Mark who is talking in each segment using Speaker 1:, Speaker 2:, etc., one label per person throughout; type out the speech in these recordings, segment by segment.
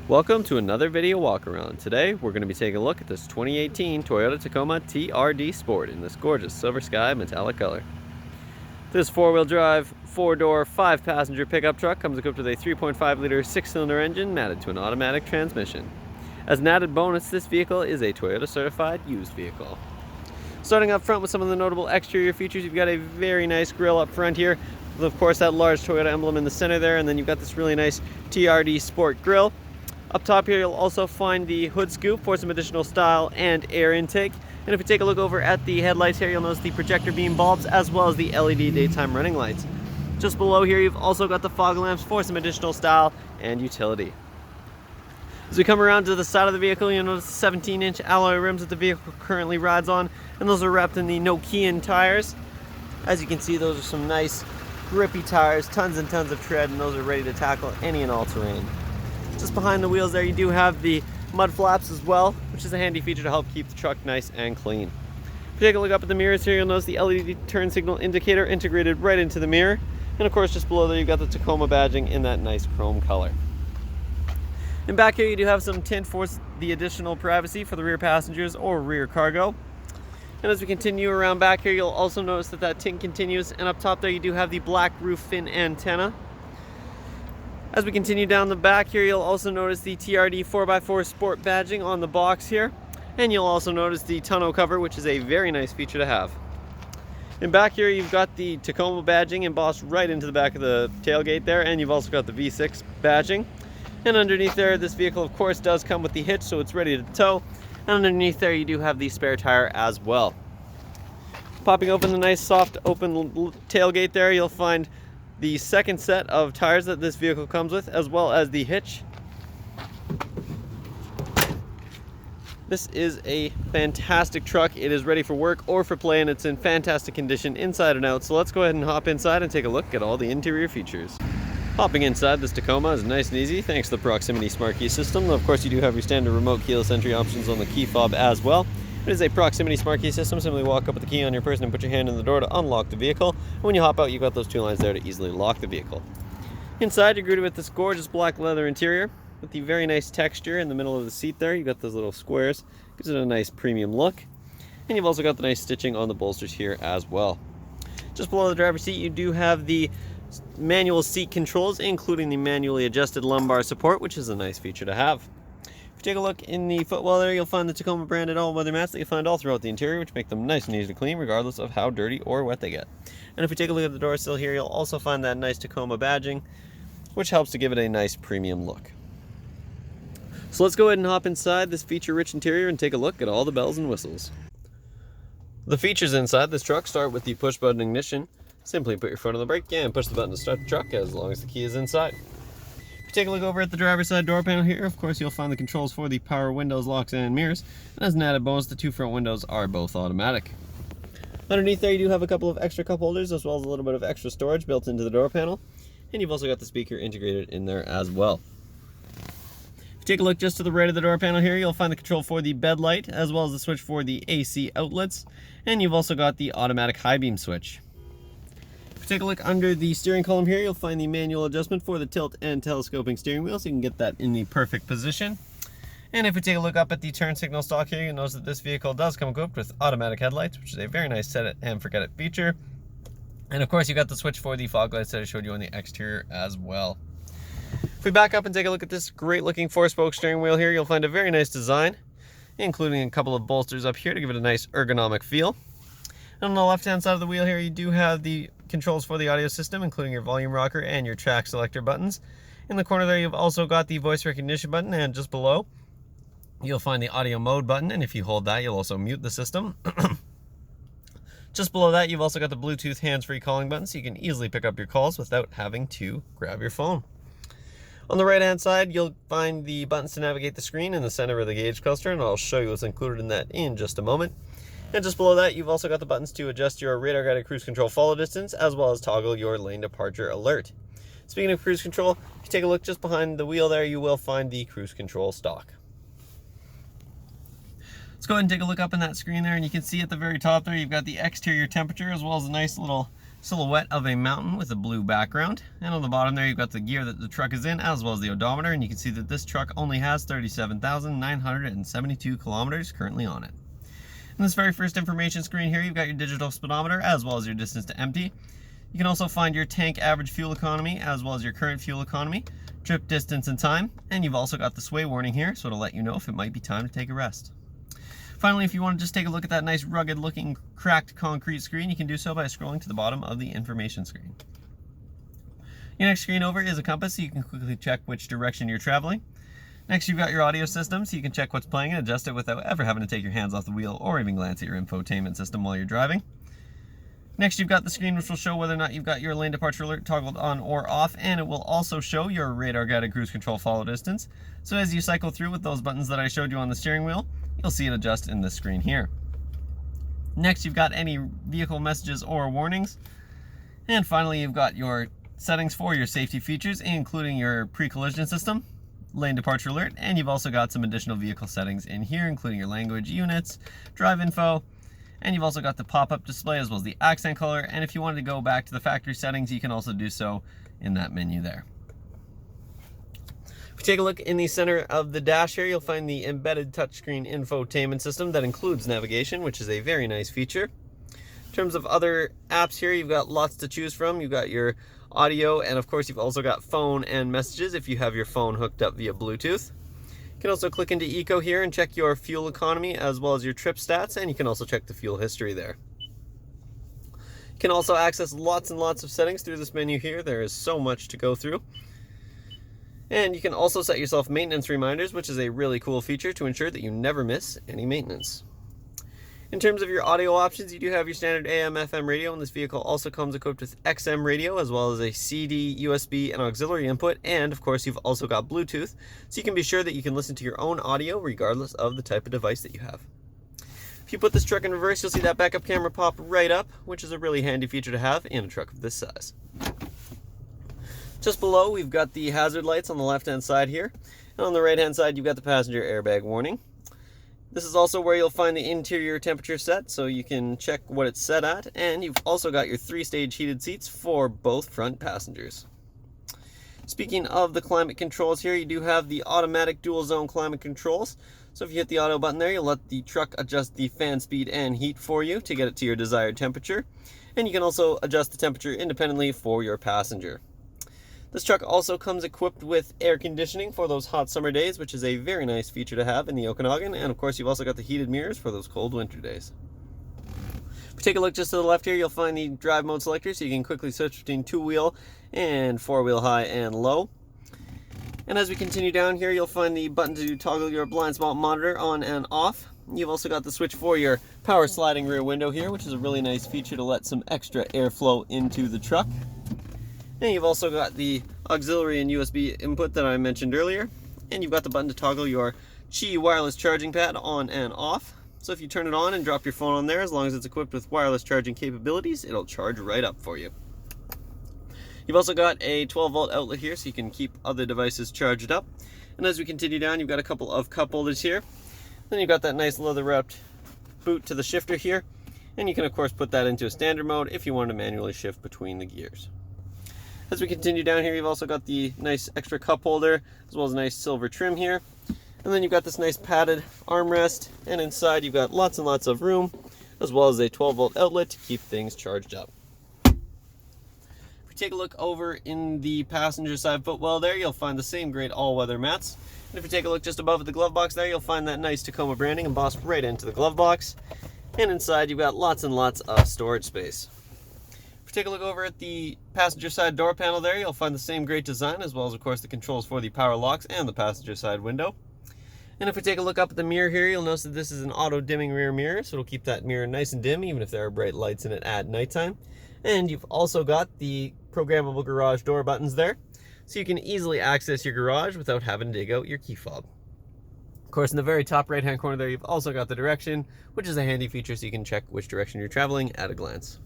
Speaker 1: Welcome to another video walk around. Today we're going to be taking a look at this 2018 Toyota Tacoma TRD Sport in this gorgeous silver sky metallic color. This four-wheel drive, four-door, five-passenger pickup truck comes equipped with a 3.5-liter six-cylinder engine matted to an automatic transmission. As an added bonus, this vehicle is a Toyota certified used vehicle. Starting up front with some of the notable exterior features, you've got a very nice grille up front here with, of course, that large Toyota emblem in the center there, and then you've got this really nice TRD Sport grille. Up top here, you'll also find the hood scoop for some additional style and air intake. And if you take a look over at the headlights here, you'll notice the projector beam bulbs as well as the LED daytime running lights. Just below here, you've also got the fog lamps for some additional style and utility. As we come around to the side of the vehicle, you'll notice the 17-inch alloy rims that the vehicle currently rides on, and those are wrapped in the Nokian tires. As you can see, those are some nice grippy tires, tons and tons of tread, and those are ready to tackle any and all terrain. Just behind the wheels there, you do have the mud flaps as well, which is a handy feature to help keep the truck nice and clean. If you take a look up at the mirrors here, you'll notice the LED turn signal indicator integrated right into the mirror. And of course, just below there, you've got the Tacoma badging in that nice chrome color. And back here, you do have some tint for the additional privacy for the rear passengers or rear cargo. And as we continue around back here, you'll also notice that that tint continues. And up top there, you do have the black roof fin antenna. As we continue down the back here, you'll also notice the TRD 4x4 Sport badging on the box here. And you'll also notice the tonneau cover, which is a very nice feature to have. And back here, you've got the Tacoma badging embossed right into the back of the tailgate there, and you've also got the V6 badging. And underneath there, this vehicle, of course, does come with the hitch, so it's ready to tow. And underneath there, you do have the spare tire as well. Popping open the nice, soft, open tailgate there, you'll find the second set of tires that this vehicle comes with, as well as the hitch. This is a fantastic truck. It is ready for work or for play, and it's in fantastic condition inside and out. So let's go ahead and hop inside and take a look at all the interior features. Hopping inside this Tacoma is nice and easy thanks to the proximity smart key system. Of course, you do have your standard remote keyless entry options on the key fob as well. It is a proximity smart key system. Simply walk up with the key on your person and put your hand in the door to unlock the vehicle. And when you hop out, you've got those two lines there to easily lock the vehicle. Inside, you're greeted with this gorgeous black leather interior with the very nice texture in the middle of the seat there. You've got those little squares. Gives it a nice premium look. And you've also got the nice stitching on the bolsters here as well. Just below the driver's seat, you do have the manual seat controls, including the manually adjusted lumbar support, which is a nice feature to have. If you take a look in the footwell there, you'll find the Tacoma branded all-weather mats that you find all throughout the interior, which make them nice and easy to clean regardless of how dirty or wet they get. And if you take a look at the door sill here, you'll also find that nice Tacoma badging, which helps to give it a nice premium look. So let's go ahead and hop inside this feature-rich interior and take a look at all the bells and whistles. The features inside this truck start with the push-button ignition. Simply put your foot on the brake and push the button to start the truck as long as the key is inside. Take a look over at the driver's side door panel here. Of course, you'll find the controls for the power windows, locks, and mirrors. And as an added bonus, the two front windows are both automatic. Underneath there, you do have a couple of extra cup holders as well as a little bit of extra storage built into the door panel. And you've also got the speaker integrated in there as well. If you take a look just to the right of the door panel here, you'll find the control for the bed light as well as the switch for the AC outlets. And you've also got the automatic high beam switch. If you take a look under the steering column here, you'll find the manual adjustment for the tilt and telescoping steering wheel, so you can get that in the perfect position. And if we take a look up at the turn signal stalk here, you'll notice that this vehicle does come equipped with automatic headlights, which is a very nice set it and forget it feature. And of course, you got the switch for the fog lights that I showed you on the exterior as well. If we back up and take a look at this great looking 4-spoke steering wheel here, you'll find a very nice design, including a couple of bolsters up here to give it a nice ergonomic feel. And on the left hand side of the wheel here, you do have the controls for the audio system, including your volume rocker and your track selector buttons. In the corner there, you've also got the voice recognition button, and just below, you'll find the audio mode button, and if you hold that, you'll also mute the system. Just below that, you've also got the Bluetooth hands-free calling button, so you can easily pick up your calls without having to grab your phone. On the right-hand side, you'll find the buttons to navigate the screen in the center of the gauge cluster, and I'll show you what's included in that in just a moment. And just below that, you've also got the buttons to adjust your radar-guided cruise control follow distance, as well as toggle your lane departure alert. Speaking of cruise control, if you take a look just behind the wheel there, you will find the cruise control stalk. Let's go ahead and take a look up in that screen there, and you can see at the very top there, you've got the exterior temperature, as well as a nice little silhouette of a mountain with a blue background. And on the bottom there, you've got the gear that the truck is in, as well as the odometer. And you can see that this truck only has 37,972 kilometers currently on it. In this very first information screen here, you've got your digital speedometer, as well as your distance to empty. You can also find your tank average fuel economy, as well as your current fuel economy, trip distance and time. And you've also got the sway warning here, so it'll let you know if it might be time to take a rest. Finally, if you want to just take a look at that nice rugged looking cracked concrete screen, you can do so by scrolling to the bottom of the information screen. Your next screen over is a compass, so you can quickly check which direction you're traveling. Next, you've got your audio system, so you can check what's playing and adjust it without ever having to take your hands off the wheel or even glance at your infotainment system while you're driving. Next, you've got the screen which will show whether or not you've got your lane departure alert toggled on or off, and it will also show your radar guided cruise control follow distance. So as you cycle through with those buttons that I showed you on the steering wheel, you'll see it adjust in this screen here. Next, you've got any vehicle messages or warnings. And finally, you've got your settings for your safety features, including your pre-collision system, lane departure alert, and you've also got some additional vehicle settings in here, including your language units, drive info, and you've also got the pop-up display as well as the accent color. And if you wanted to go back to the factory settings, you can also do so in that menu there. If you take a look in the center of the dash here, you'll find the embedded touchscreen infotainment system that includes navigation, which is a very nice feature. In terms of other apps here, you've got lots to choose from. You've got your audio, and of course you've also got phone and messages if you have your phone hooked up via Bluetooth. You can also click into Eco here and check your fuel economy as well as your trip stats, and you can also check the fuel history there. You can also access lots and lots of settings through this menu here. There is so much to go through. And you can also set yourself maintenance reminders, which is a really cool feature to ensure that you never miss any maintenance. In terms of your audio options, you do have your standard AM, FM radio, and this vehicle also comes equipped with XM radio, as well as a CD, USB, and auxiliary input, and of course you've also got Bluetooth, so you can be sure that you can listen to your own audio regardless of the type of device that you have. If you put this truck in reverse, you'll see that backup camera pop right up, which is a really handy feature to have in a truck of this size. Just below, we've got the hazard lights on the left-hand side here, and on the right-hand side, you've got the passenger airbag warning. This is also where you'll find the interior temperature set, so you can check what it's set at, and you've also got your 3-stage heated seats for both front passengers. Speaking of the climate controls here, you do have the automatic dual zone climate controls. So if you hit the auto button there, you'll let the truck adjust the fan speed and heat for you to get it to your desired temperature. And you can also adjust the temperature independently for your passenger. This truck also comes equipped with air conditioning for those hot summer days, which is a very nice feature to have in the Okanagan. And of course, you've also got the heated mirrors for those cold winter days. If you take a look just to the left here, you'll find the drive mode selector, so you can quickly switch between 2-wheel and 4-wheel high and low. And as we continue down here, you'll find the button to toggle your blind spot monitor on and off. You've also got the switch for your power sliding rear window here, which is a really nice feature to let some extra airflow into the truck. And you've also got the auxiliary and USB input that I mentioned earlier. And you've got the button to toggle your Qi wireless charging pad on and off. So if you turn it on and drop your phone on there, as long as it's equipped with wireless charging capabilities, it'll charge right up for you. You've also got a 12-volt outlet here, so you can keep other devices charged up. And as we continue down, you've got a couple of cup holders here. Then you've got that nice leather-wrapped boot to the shifter here. And you can, of course, put that into a standard mode if you want to manually shift between the gears. As we continue down here, you've also got the nice extra cup holder, as well as a nice silver trim here. And then you've got this nice padded armrest, and inside you've got lots and lots of room, as well as a 12-volt outlet to keep things charged up. If we take a look over in the passenger side footwell there, you'll find the same great all-weather mats. And if you take a look just above the glove box there, you'll find that nice Tacoma branding embossed right into the glove box. And inside you've got lots and lots of storage space. Take a look over at the passenger side door panel there, you'll find the same great design, as well as of course the controls for the power locks and the passenger side window. And if we take a look up at the mirror here, you'll notice that this is an auto dimming rear mirror, so it'll keep that mirror nice and dim even if there are bright lights in it at nighttime. And you've also got the programmable garage door buttons there, so you can easily access your garage without having to dig out your key fob. Of course, in the very top right hand corner there, you've also got the direction, which is a handy feature so you can check which direction you're traveling at a glance.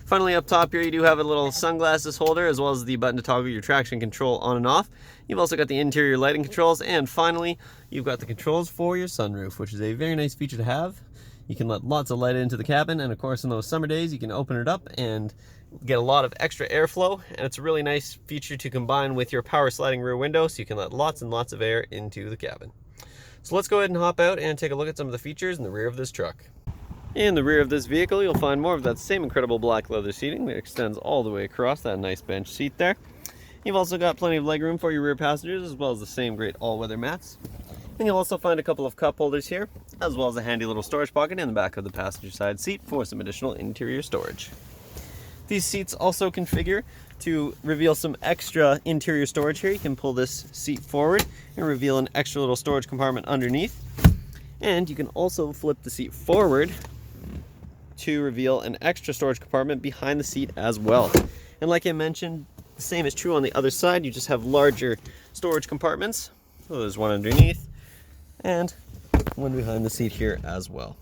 Speaker 1: Finally, up top here, you do have a little sunglasses holder, as well as the button to toggle your traction control on and off. You've also got the interior lighting controls, and finally, you've got the controls for your sunroof, which is a very nice feature to have. You can let lots of light into the cabin, and of course, in those summer days, you can open it up and get a lot of extra airflow, and it's a really nice feature to combine with your power sliding rear window so you can let lots and lots of air into the cabin. So let's go ahead and hop out and take a look at some of the features in the rear of this truck. In the rear of this vehicle, you'll find more of that same incredible black leather seating that extends all the way across that nice bench seat there. You've also got plenty of legroom for your rear passengers, as well as the same great all-weather mats. And you'll also find a couple of cup holders here, as well as a handy little storage pocket in the back of the passenger side seat for some additional interior storage. These seats also configure to reveal some extra interior storage here. You can pull this seat forward and reveal an extra little storage compartment underneath. And you can also flip the seat forward to reveal an extra storage compartment behind the seat as well. And like I mentioned, the same is true on the other side. You just have larger storage compartments. So there's one underneath and one behind the seat here as well.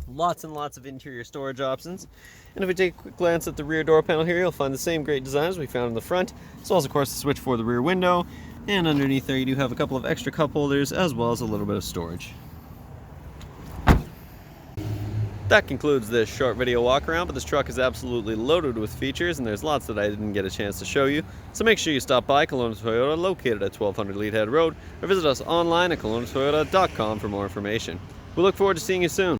Speaker 1: Lots and lots of interior storage options. And if we take a quick glance at the rear door panel here, you'll find the same great designs we found in the front, as well as of course the switch for the rear window. And underneath there you do have a couple of extra cup holders, as well as a little bit of storage. That concludes this short video walk around, but this truck is absolutely loaded with features, and there's lots that I didn't get a chance to show you. So make sure you stop by Kelowna Toyota, located at 1200 Leadhead Road, or visit us online at KelownaToyota.com for more information. We look forward to seeing you soon.